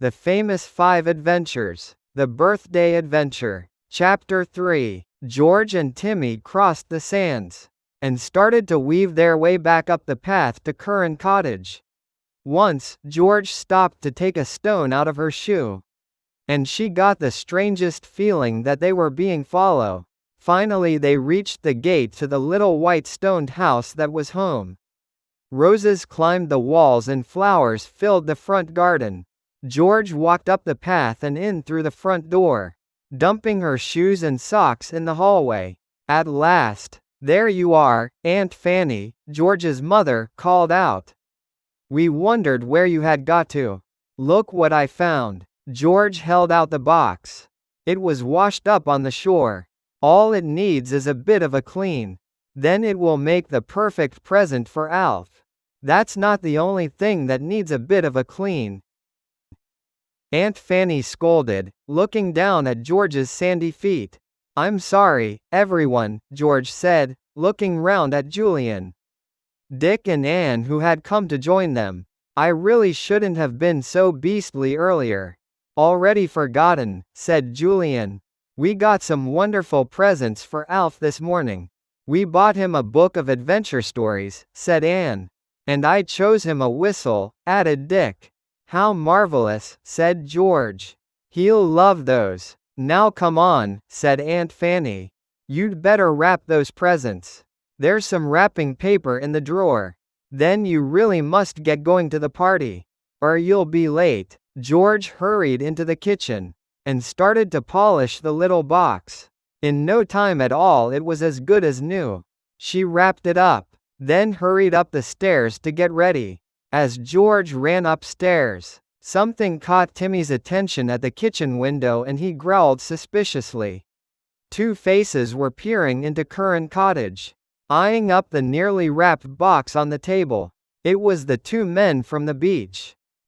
The Famous 5 Adventures. The Birthday Adventure. Chapter 3. George and Timmy crossed the sands and started to weave their way back up the path to Curran Cottage. Once, George stopped to take a stone out of her shoe, and she got the strangest feeling that they were being followed. Finally they reached the gate to the little white stoned house that was home. Roses climbed the walls and flowers filled the front garden. George walked up the path and in through the front door, dumping her shoes and socks in the hallway. At last, "There you are, Aunt Fanny," George's mother called out. "We wondered where you had got to. Look what I found." George held out the box. It was washed up on the shore. "All it needs is a bit of a clean. Then it will make the perfect present for Alf." "That's not the only thing that needs a bit of a clean," Aunt Fanny scolded, looking down at George's sandy feet. "I'm sorry, everyone," George said, looking round at Julian, Dick and Anne who had come to join them. "I really shouldn't have been so beastly earlier." "Already forgotten," said Julian. "We got some wonderful presents for Alf this morning." "We bought him a book of adventure stories," said Anne. "And I chose him a whistle," added Dick. "How marvelous," said George. "He'll love those." "Now come on," said Aunt Fanny. "You'd better wrap those presents. There's some wrapping paper in the drawer. Then you really must get going to the party, or you'll be late." George hurried into the kitchen and started to polish the little box. In no time at all it was as good as new. She wrapped it up, then hurried up the stairs to get ready. As George ran upstairs, something caught Timmy's attention at the kitchen window and he growled suspiciously. Two faces were peering into Curran Cottage, eyeing up the nearly wrapped box on the table. It was the two men from the beach.